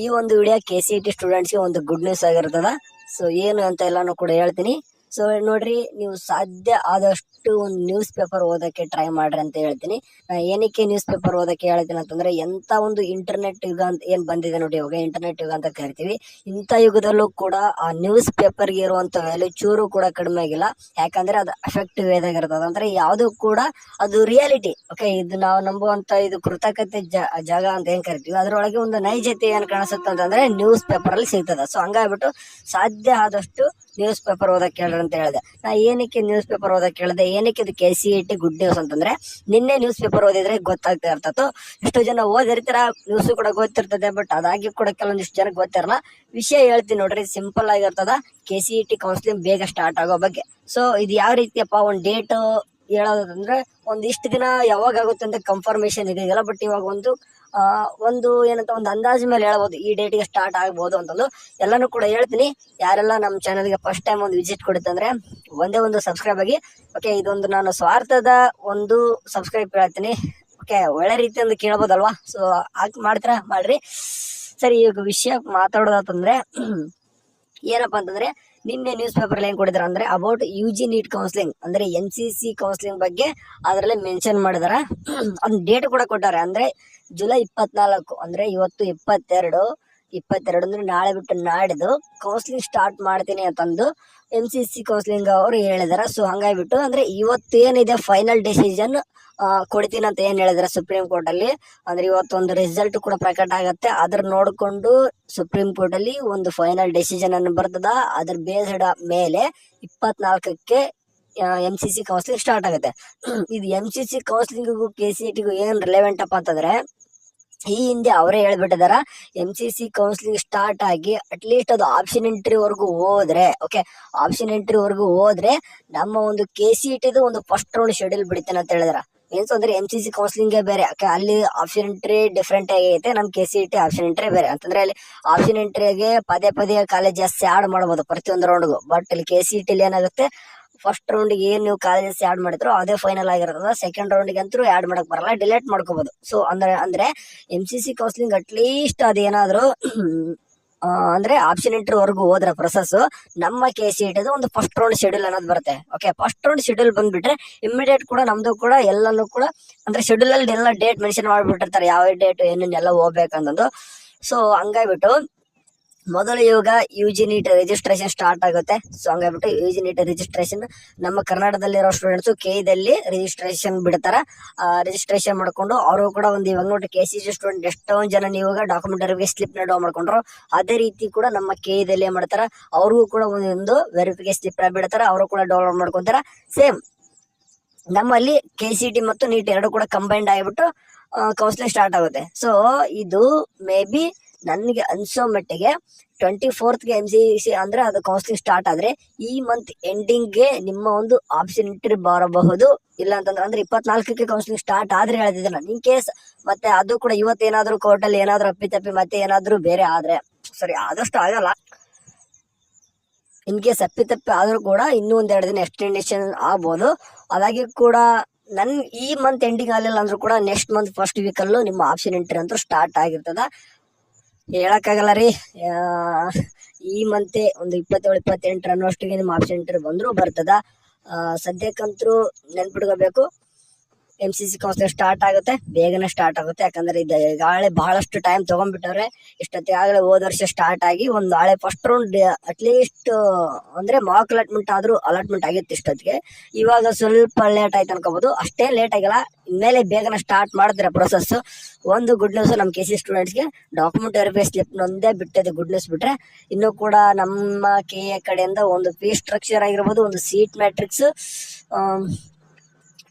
ಈ ಒಂದು video KCET ಸ್ಟೂಡೆಂಟ್ಸ್ಗೆ ಒಂದು ಗುಡ್ ನ್ಯೂಸ್ ಆಗಿರ್ತದ. ಸೊ ಏನು ಅಂತ ಎಲ್ಲಾನು ಕೂಡ ಹೇಳ್ತೀನಿ. ಸೊ ನೋಡ್ರಿ, ನೀವು ಸಾಧ್ಯ ಆದಷ್ಟು ಒಂದು ನ್ಯೂಸ್ ಪೇಪರ್ ಓದಕ್ಕೆ ಟ್ರೈ ಮಾಡ್ರಿ ಅಂತ ಹೇಳ್ತೀನಿ. ಏನಕ್ಕೆ ನ್ಯೂಸ್ ಪೇಪರ್ ಓದಕ್ಕೆ ಹೇಳ್ತೀನಿ ಅಂತಂದ್ರೆ, ಎಂತ ಒಂದು ಇಂಟರ್ನೆಟ್ ಯುಗ ಅಂತ ಏನ್ ಬಂದಿದೆ ನೋಡಿ, ಇವಾಗ ಇಂಟರ್ನೆಟ್ ಯುಗ ಅಂತ ಕರಿತೀವಿ. ಇಂಥ ಯುಗದಲ್ಲೂ ಕೂಡ ಆ ನ್ಯೂಸ್ ಪೇಪರ್ಗೆ ಇರುವಂತ ವ್ಯಾಲ್ಯೂ ಚೂರು ಕೂಡ ಕಡಿಮೆ ಆಗಿಲ್ಲ. ಯಾಕಂದ್ರೆ ಅದು ಎಫೆಕ್ಟಿವ್ ವೇದಾಗಿರ್ತದ. ಅಂದ್ರೆ ಯಾವ್ದು ಕೂಡ ಅದು ರಿಯಾಲಿಟಿ. ಓಕೆ, ಇದು ನಾವು ನಂಬುವಂತ ಇದು ಕೃತಕತೆ ಜಾಗ ಅಂತ ಏನ್ ಕರಿತೀವಿ, ಅದ್ರೊಳಗೆ ಒಂದು ನೈಜತೆ ಏನ್ ಕಾಣಿಸುತ್ತೆ ಅಂತಂದ್ರೆ ನ್ಯೂಸ್ ಪೇಪರ್ ಅಲ್ಲಿ ಸಿಗ್ತದ. ಸೊ ಹಂಗಾಗ್ಬಿಟ್ಟು ಸಾಧ್ಯ ಆದಷ್ಟು ನ್ಯೂಸ್ ಪೇಪರ್ ಓದಕ್ಕೆ ಹೇಳ್ರಿ ಅಂತ ಹೇಳಿದೆ. ನಾ ಏನಕ್ಕೆ ನ್ಯೂಸ್ ಪೇಪರ್ ಓದಕ್ಕೆ ಹೇಳಿದೆ, ಏನಕ್ಕೆ ಇದು KCET ಗುಡ್ ನ್ಯೂಸ್ ಅಂತಂದ್ರೆ, ನಿನ್ನೆ ನ್ಯೂಸ್ ಪೇಪರ್ ಓದಿದ್ರೆ ಗೊತ್ತಾಗ್ತಾ ಇರ್ತತ್ತು. ಎಷ್ಟೋ ಜನ ಓದಿರ್ತೀರ, ನ್ಯೂಸ್ ಕೂಡ ಗೊತ್ತಿರ್ತದೆ, ಬಟ್ ಅದಾಗಿ ಕೂಡ ಕೆಲವೊಂದಿಷ್ಟು ಜನಕ್ಕೆ ಗೊತ್ತಿರಲ್ಲ. ವಿಷಯ ಹೇಳ್ತೀನಿ ನೋಡ್ರಿ, ಸಿಂಪಲ್ ಆಗಿರ್ತದ. KCET ಕೌನ್ಸಿಲಿಂಗ್ ಬೇಗ ಸ್ಟಾರ್ಟ್ ಆಗೋ ಬಗ್ಗೆ. ಸೊ ಇದು ಯಾವ ರೀತಿಯಪ್ಪ, ಒಂದು ಡೇಟ್ ಹೇಳೋದಂದ್ರೆ ಒಂದಿಷ್ಟು ದಿನ ಯಾವಾಗ ಆಗುತ್ತೆ ಅಂತ ಕನ್ಫರ್ಮೇಶನ್ ಇದೆಯಲ್ಲ, ಬಟ್ ಇವಾಗ ಒಂದು ಏನಂತ ಒಂದು ಅಂದಾಜು ಮೇಲೆ ಹೇಳ್ಬೋದು ಈ ಡೇಟಿಗೆ ಸ್ಟಾರ್ಟ್ ಆಗ್ಬೋದು ಅಂತಂದು ಎಲ್ಲಾನು ಕೂಡ ಹೇಳ್ತೀನಿ. ಯಾರೆಲ್ಲ ನಮ್ಮ ಚಾನಲ್ಗೆ ಫಸ್ಟ್ ಟೈಮ್ ಒಂದು ವಿಸಿಟ್ ಕೊಡುತ್ತಂದ್ರೆ ಒಂದೇ ಒಂದು ಸಬ್ಸ್ಕ್ರೈಬ್ ಆಗಿ. ಓಕೆ, ಇದೊಂದು ನಾನು ಸ್ವಾರ್ಥದ ಒಂದು ಸಬ್ಸ್ಕ್ರೈಬ್ ಹೇಳ್ತೀನಿ. ಓಕೆ, ಒಳ್ಳೆ ರೀತಿಯಿಂದ ಕೇಳ್ಬೋದಲ್ವಾ? ಸೊ ಮಾಡ್ತೀರಾ, ಮಾಡ್ರಿ. ಸರಿ, ಈಗ ವಿಷಯ ಮಾತಾಡೋದಂತಂದ್ರೆ ಏನಪ್ಪಾ ಅಂತಂದ್ರೆ, ನಿನ್ನೆ ನ್ಯೂಸ್ ಪೇಪರ್ ಏನ್ ಕೊಡಿದಾರ ಅಂದ್ರೆ ಅಬೌಟ್ UG ನೀಟ್ ಕೌನ್ಸಿಲಿಂಗ್ ಅಂದ್ರೆ NCC ಕೌನ್ಸಿಲಿಂಗ್ ಬಗ್ಗೆ ಅದರಲ್ಲೇ ಮೆನ್ಷನ್ ಮಾಡಿದಾರ. ಒಂದು ಡೇಟ್ ಕೂಡ ಕೊಟ್ಟಾರೆ, ಅಂದ್ರೆ ಜುಲೈ 24, ಅಂದ್ರೆ ಇವತ್ತು 22 ಅಂದ್ರೆ ನಾಳೆ ಬಿಟ್ಟು ನಾಡಿದ್ದು ಕೌನ್ಸಿಲಿಂಗ್ ಸ್ಟಾರ್ಟ್ ಮಾಡ್ತೀನಿ ಅಂತಂದು MCC ಕೌನ್ಸಿಲಿಂಗ್ ಅವರು ಹೇಳಿದಾರ. ಸೊ ಹಂಗಾಗ್ಬಿಟ್ಟು ಅಂದ್ರೆ ಇವತ್ತು ಏನಿದೆ ಫೈನಲ್ ಡಿಸಿಷನ್ ಕೊಡ್ತೀನಿ ಅಂತ ಏನ್ ಹೇಳಿದಾರೆ ಸುಪ್ರೀಂ ಕೋರ್ಟ್ ಅಲ್ಲಿ. ಅಂದ್ರೆ ಇವತ್ತೊಂದು ರಿಸಲ್ಟ್ ಕೂಡ ಪ್ರಕಟ ಆಗತ್ತೆ, ಅದ್ರ ನೋಡ್ಕೊಂಡು ಸುಪ್ರೀಂ ಕೋರ್ಟ್ ಅಲ್ಲಿ ಒಂದು ಫೈನಲ್ ಡಿಸಿಷನ್ ಅನ್ನು ಬರ್ತದ. ಅದ್ರ ಬೇಸ್ಡ್ ಮೇಲೆ 24ಕ್ಕೆ MCC ಕೌನ್ಸಿಲಿಂಗ್ ಸ್ಟಾರ್ಟ್ ಆಗುತ್ತೆ. ಇದು MCC ಕೌನ್ಸಿಲಿಂಗ್ KCET ಏನ್ ರಿಲೆವೆಂಟ್ ಅಪ್ಪ ಅಂತಂದ್ರೆ, ಈ ಹಿಂದೆ ಅವರೇ ಹೇಳ್ಬಿಟ್ಟಿದಾರ, MCC ಕೌನ್ಸಿಲಿಂಗ್ ಸ್ಟಾರ್ಟ್ ಆಗಿ ಅಟ್ಲೀಸ್ಟ್ ಅದು ಆಪ್ಷನ್ ಎಂಟ್ರಿ ವರ್ಗು ಹೋದ್ರೆ, ಓಕೆ, ಆಪ್ಷನ್ ಎಂಟ್ರಿ ವರ್ಗು ಹೋದ್ರೆ ನಮ್ಮ ಒಂದು KCET ಒಂದು ಫಸ್ಟ್ ರೌಂಡ್ ಶೆಡ್ಯೂಲ್ ಬಿಡ್ತೇನೆ ಅಂತ ಹೇಳಿದಾರ. ಮೀನ್ಸ್ ಅಂದ್ರೆ MCC ಕೌನ್ಸಿಲಿಂಗ್ ಬೇರೆ, ಅಲ್ಲಿ ಆಪ್ಷನ್ ಎಂಟ್ರಿ ಡಿಫ್ರೆಂಟ್ ಆಗೈತೆ, ನಮ್ KCET ಆಪ್ಷನ್ ಎಂಟ್ರಿ ಬೇರೆ. ಅಂತಂದ್ರೆ ಅಲ್ಲಿ ಆಪ್ಷನ್ ಎಂಟ್ರಿಗೆ ಪದೇ ಕಾಲೇಜಸ್ ಆಡ್ ಮಾಡಬಹುದು ಪ್ರತಿಯೊಂದು ರೌಂಡ್ಗೂ. ಬಟ್ ಇಲ್ಲಿ KCET ಏನಾಗುತ್ತೆ, ಫಸ್ಟ್ ರೌಂಡ್ಗೆ ಏನ್ ನೀವು ಕಾಲೇಜಸ್ ಆಡ್ ಮಾಡಿದ್ರು ಅದೇ ಫೈನಲ್ ಆಗಿರ್ತದ. ಸೆಕೆಂಡ್ ರೌಂಡ್ಗೆ ಅಂತೂ ಆಡ್ ಮಾಡಕ್ ಬರಲ್ಲ, ಡಿಲೀಟ್ ಮಾಡ್ಕೋಬಹುದು. ಸೊ ಅಂದ್ರೆ MCC ಕೌನ್ಸಿಲಿಂಗ್ ಅಟ್ಲೀಸ್ಟ್ ಅದೇನಾದ್ರು ಅಂದ್ರೆ ಆಪ್ಷನ್ ಎಂಟ್ರಿ ವರ್ಗು ಹೋದ್ರ ಪ್ರೊಸೆಸ್, ನಮ್ಮ KCET ಒಂದು ಫಸ್ಟ್ ರೌಂಡ್ ಶೆಡ್ಯೂಲ್ ಅನ್ನೋದು ಬರುತ್ತೆ. ಓಕೆ, ಫಸ್ಟ್ ರೌಂಡ್ ಶೆಡ್ಯೂಲ್ ಬಂದ್ಬಿಟ್ರೆ ಇಮಿಡಿಯೇಟ್ ಕೂಡ ನಮ್ದು ಕೂಡ ಎಲ್ಲಾನು ಕೂಡ ಅಂದ್ರೆ ಶೆಡ್ಯೂಲ್ ಅಲ್ಲಿ ಎಲ್ಲ ಡೇಟ್ ಮೆನ್ಷನ್ ಮಾಡ್ಬಿಟ್ಟಿರ್ತಾರೆ, ಯಾವ ಡೇಟ್ ಏನೇನೆಲ್ಲ ಹೋಗ್ಬೇಕನ್ನೋದು. ಸೊ ಹಂಗಾಗ್ಬಿಟ್ಟು ಮೊದಲು ಇವಾಗ UG ನೀಟ್ ರಿಜಿಸ್ಟ್ರೇಷನ್ ಸ್ಟಾರ್ಟ್ ಆಗುತ್ತೆ. ಸೊ ಹಂಗಾಗ್ಬಿಟ್ಟು UG ನೀಟ್ ರಿಜಿಸ್ಟ್ರೇಷನ್ ನಮ್ಮ ಕರ್ನಾಟಕದಲ್ಲಿರೋ ಸ್ಟೂಡೆಂಟ್ಸ್ KE ರಿಜಿಸ್ಟ್ರೇಷನ್ ಬಿಡ್ತಾರ. ರಿಜಿಸ್ಟ್ರೇಷನ್ ಮಾಡ್ಕೊಂಡು ಅವರು ಕೂಡ ಒಂದು ಇವಾಗ ನೋಡಿ KCET ಸ್ಟೂಡೆಂಟ್ ಎಷ್ಟೊಂದು ಜನ ಇವಾಗ ಡಾಕ್ಯುಮೆಂಟ್ ವೆರಿಫಿಕೇಶನ್ ಸ್ಲಿಪ್ ನ ಡೌನ್ ಮಾಡ್ಕೊಂಡ್ರು, ಅದೇ ರೀತಿ ಕೂಡ ನಮ್ಮ KE ಏನ್ ಮಾಡ್ತಾರ, ಅವ್ರಿಗೂ ಕೂಡ ಒಂದು ವೆರಿಫಿಕೇಶನ್ ಸ್ಲಿಪ್ ನ ಬಿಡ್ತಾರ, ಅವರು ಕೂಡ ಡೌನ್ಲೋಡ್ ಮಾಡ್ಕೊಂತಾರ. ಸೇಮ್ ನಮ್ಮಲ್ಲಿ KCET ಮತ್ತು ನೀಟ್ ಎರಡು ಕೂಡ ಕಂಬೈಂಡ್ ಆಗಿಬಿಟ್ಟು ಕೌನ್ಸಿಲಿಂಗ್ ಸ್ಟಾರ್ಟ್ ಆಗುತ್ತೆ. ಸೊ ಇದು ಮೇ ಬಿ ನನಗೆ ಅನ್ಸೋ ಮಟ್ಟಿಗೆ 24ಗೆ MCC ಅಂದ್ರೆ ಅದು ಕೌನ್ಸಿಲಿಂಗ್ ಸ್ಟಾರ್ಟ್ ಆದ್ರೆ ಈ ಮಂತ್ ಎಂಡಿಂಗ್ಗೆ ನಿಮ್ಮ ಒಂದು ಆಪ್ಷನ್ ಎಂಟ್ರಿ ಬರಬಹುದು. ಇಲ್ಲ ಅಂತಂದ್ರೆ ಅಂದ್ರೆ 24ಕ್ಕೆ ಕೌನ್ಸಿಲಿಂಗ್ ಸ್ಟಾರ್ಟ್ ಆದ್ರೆ ಹೇಳ್ತಿದ್ದೆ ನಾನು. ಇನ್ ಕೇಸ್ ಮತ್ತೆ ಅದು ಕೂಡ ಇವತ್ತೇನಾದ್ರೂ ಕೋರ್ಟ್ ಅಲ್ಲಿ ಏನಾದ್ರೂ ಅಪ್ಪಿತಪ್ಪಿ ಮತ್ತೆ ಏನಾದ್ರೂ ಬೇರೆ ಆದ್ರೆ, ಸರಿ ಆದಷ್ಟು ಆಗಲ್ಲ, ಇನ್ ಕೇಸ್ ಅಪ್ಪಿತಪ್ಪಿ ಆದ್ರೂ ಕೂಡ ಇನ್ನೂ ಒಂದೆರಡು ದಿನ ಎಕ್ಸ್ಟೆಂಡೇಷನ್ ಆಗ್ಬೋದು. ಅದಾಗಿ ಕೂಡ ಈ ಮಂತ್ ಎಂಡಿಂಗ್ ಆಗಲಿಲ್ಲ ಅಂದ್ರೂ ಕೂಡ ನೆಕ್ಸ್ಟ್ ಮಂತ್ ಫಸ್ಟ್ ವೀಕ್ ಅಲ್ಲೂ ನಿಮ್ಮ ಆಪ್ಷನ್ ಎಂಟ್ರಿ ಅಂತೂ ಸ್ಟಾರ್ಟ್ ಆಗಿರ್ತದ. ಹೇಳಕ್ಕಾಗಲ್ಲ ರೀ, ಈ ಮಂತೆ ಒಂದು 27-28 ಅನ್ನೋಷ್ಟಿಗೆ ನಿಮ್ಮ ಆಪ್ಷನ್ ಎಂಟ್ರಿ ಬಂದ್ರು ಬರ್ತದ. ಸದ್ಯಕ್ಕಂತೂ ನೆನ್ಪಿಟ್ಕೋಬೇಕು, MCC ಕೌನ್ಸಿಲಿಂಗ್ ಸ್ಟಾರ್ಟ್ ಆಗುತ್ತೆ, ಬೇಗನೆ ಸ್ಟಾರ್ಟ್ ಆಗುತ್ತೆ. ಯಾಕಂದ್ರೆ ಇದು ಈಗಾಗಲೇ ಬಹಳಷ್ಟು ಟೈಮ್ ತಗೊಂಡ್ಬಿಟ್ಟವ್ರೆ. ಇಷ್ಟೊತ್ತಿಗಾಗಲೇ ಹೋದ ವರ್ಷ ಸ್ಟಾರ್ಟ್ ಆಗಿ ಒಂದು ನಾಳೆ ಫಸ್ಟ್ ರೌಂಡ್ ಅಟ್ಲೀಸ್ಟ್ ಅಂದ್ರೆ ಮಾಕ್ ಅಲಾಟ್ಮೆಂಟ್ ಆದ್ರೂ ಅಲಾಟ್ಮೆಂಟ್ ಆಗಿತ್ತು ಇಷ್ಟೊತ್ತಿಗೆ. ಇವಾಗ ಸ್ವಲ್ಪ ಲೇಟ್ ಆಯ್ತು ಅನ್ಕೋಬಹುದು, ಅಷ್ಟೇ ಲೇಟ್ ಆಗಿಲ್ಲ. ಇನ್ಮೇಲೆ ಬೇಗನೆ ಸ್ಟಾರ್ಟ್ ಮಾಡಿದ್ರೆ ಪ್ರೊಸೆಸ್. ಒಂದು ಗುಡ್ ನ್ಯೂಸ್ ನಮ್ಮ KCET ಸ್ಟೂಡೆಂಟ್ಸ್ಗೆ, ಡಾಕ್ಯುಮೆಂಟ್ ವೆರಿಫೈ ಸ್ಲಿಪ್ ನೊಂದೇ ಬಿಟ್ಟಿದೆ ಗುಡ್ ನ್ಯೂಸ್ ಬಿಟ್ರೆ, ಇನ್ನು ಕೂಡ ನಮ್ಮ KE ಕಡೆಯಿಂದ ಒಂದು ಫೀ ಸ್ಟ್ರಕ್ಚರ್ ಆಗಿರ್ಬೋದು, ಒಂದು ಸೀಟ್ ಮ್ಯಾಟ್ರಿಕ್ಸ್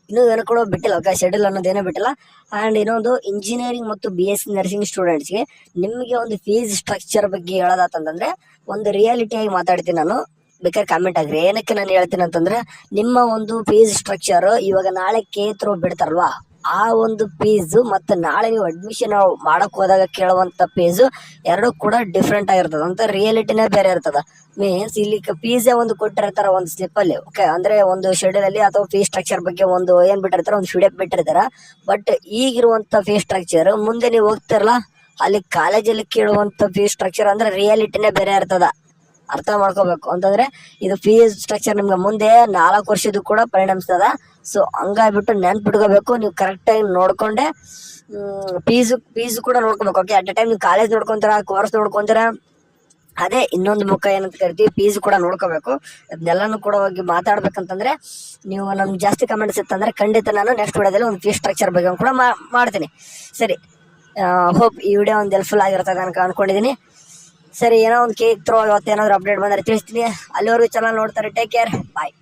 ಇನ್ನೂ ಏನೋ ಕೂಡ ಬಿಟ್ಟಿಲ್ಲ. ಓಕೆ, ಶೆಡ್ಯೂಲ್ ಅನ್ನೋದೇನೋ ಬಿಟ್ಟಿಲ್ಲ. ಅಂಡ್ ಇನ್ನೊಂದು ಇಂಜಿನಿಯರಿಂಗ್ ಮತ್ತು BSc ನರ್ಸಿಂಗ್ ಸ್ಟೂಡೆಂಟ್ಸ್ಗೆ ನಿಮಗೆ ಒಂದು ಫೀಸ್ ಸ್ಟ್ರಕ್ಚರ್ ಬಗ್ಗೆ ಹೇಳೋದಾತಂದ್ರೆ ಒಂದು ರಿಯಾಲಿಟಿ ಆಗಿ ಮಾತಾಡ್ತೀನಿ ನಾನು, ಬೇಕಾದ್ರೆ ಕಾಮೆಂಟ್ ಆಗ್ರಿ. ಏನಕ್ಕೆ ನಾನು ಹೇಳ್ತೀನಿ ಅಂತಂದ್ರೆ, ನಿಮ್ಮ ಒಂದು ಫೀಸ್ ಸ್ಟ್ರಕ್ಚರ್ ಇವಾಗ ನಾಳೆ KE ಥ್ರೂ ಬಿಡ್ತಾರಲ್ವಾ, ಆ ಒಂದು ಫೀಸ್ ಮತ್ತೆ ನಾಳೆ ನೀವು ಅಡ್ಮಿಷನ್ ಮಾಡಕ್ ಹೋದಾಗ ಕೇಳುವಂತ ಫೀಸ್ ಎರಡು ಕೂಡ ಡಿಫ್ರೆಂಟ್ ಆಗಿರ್ತದ. ಅಂತ ರಿಯಾಲಿಟಿನೇ ಬೇರೆ ಇರ್ತದ. ಮೀನ್ಸ್ ಇಲ್ಲಿ ಫೀಸೇ ಒಂದು ಕೊಟ್ಟಿರ್ತಾರ ಒಂದು ಸ್ಲಿಪ್ ಅಲ್ಲಿ. ಓಕೆ, ಅಂದ್ರೆ ಒಂದು ಶೆಡ್ಯೂಲ್ ಅಲ್ಲಿ ಅಥವಾ ಫೀಸ್ ಸ್ಟ್ರಕ್ಚರ್ ಬಗ್ಗೆ ಒಂದು ಏನ್ ಬಿಟ್ಟಿರ್ತಾರ, ಒಂದು PDF ಬಿಟ್ಟಿರ್ತಾರ. ಬಟ್ ಈಗಿರುವಂತ ಫೀಸ್ ಸ್ಟ್ರಕ್ಚರ್ ಮುಂದೆ ನೀವು ಹೋಗ್ತಿರಲ್ಲ, ಅಲ್ಲಿ ಕಾಲೇಜಲ್ಲಿ ಕೇಳುವಂತ ಫೀಸ್ ಸ್ಟ್ರಕ್ಚರ್ ಅಂದ್ರೆ ರಿಯಾಲಿಟಿನೇ ಬೇರೆ ಇರ್ತದ. ಅರ್ಥ ಮಾಡ್ಕೋಬೇಕು ಅಂತಂದ್ರೆ ಇದು ಫೀಸ್ ಸ್ಟ್ರಕ್ಚರ್ ನಿಮ್ಗೆ ಮುಂದೆ 4 ವರ್ಷದ ಕೂಡ ಪರಿಣಮಿಸ್ತದ. ಸೊ ಹಂಗಾಗ್ಬಿಟ್ಟು ನೆನ್ಪಿಟ್ಕೋಬೇಕು. ನೀವು ಕರೆಕ್ಟಾಗಿ ನೋಡ್ಕೊಂಡೆ ಫೀಸ್ ಕೂಡ ನೋಡ್ಕೋಬೇಕು. ಓಕೆ, ಅಟ್ ಎ ಟೈಮ್ ನೀವು ಕಾಲೇಜ್ ನೋಡ್ಕೊಂತೀರ, ಕೋರ್ಸ್ ನೋಡ್ಕೊಂತೀರ, ಅದೇ ಇನ್ನೊಂದು ಮುಖ ಏನಂತ ಕರಿತೀವಿ ಫೀಸ್ ಕೂಡ ನೋಡ್ಕೋಬೇಕು. ಅದನ್ನೆಲ್ಲಾನು ಕೂಡ ಹೋಗಿ ಮಾತಾಡ್ಬೇಕಂತಂದ್ರೆ ನೀವು ನಮ್ಗೆ ಜಾಸ್ತಿ ಕಮೆಂಟ್ಸ್ ಇತ್ತಂದ್ರೆ ಖಂಡಿತ ನಾನು ನೆಕ್ಸ್ಟ್ ವಿಡಿಯೋದಲ್ಲಿ ಒಂದು ಫೀಸ್ ಸ್ಟ್ರಕ್ಚರ್ ಬಗ್ಗೆ ಕೂಡ ಮಾಡ್ತೀನಿ. ಸರಿ, ಹೋಪ್ ಈ ವಿಡಿಯೋ ಒಂದು ಹೆಲ್ಪ್ಫುಲ್ ಆಗಿರ್ತದೆ ಅನ್ಕೊಂಡಿದ್ದೀನಿ. ಸರಿ, ಏನೋ ಒಂದು ಕೇಕ್ ಥ್ರೋ ಇವತ್ತು ಏನಾದರೂ ಅಪ್ಡೇಟ್ ಬಂದರೆ ತಿಳಿಸ್ತೀನಿ. ಅಲ್ಲಿವರೆಗೂ ಚಾನಲ್ ನೋಡ್ತಾರೆ. ಟೇಕ್ ಕೇರ್, ಬಾಯ್.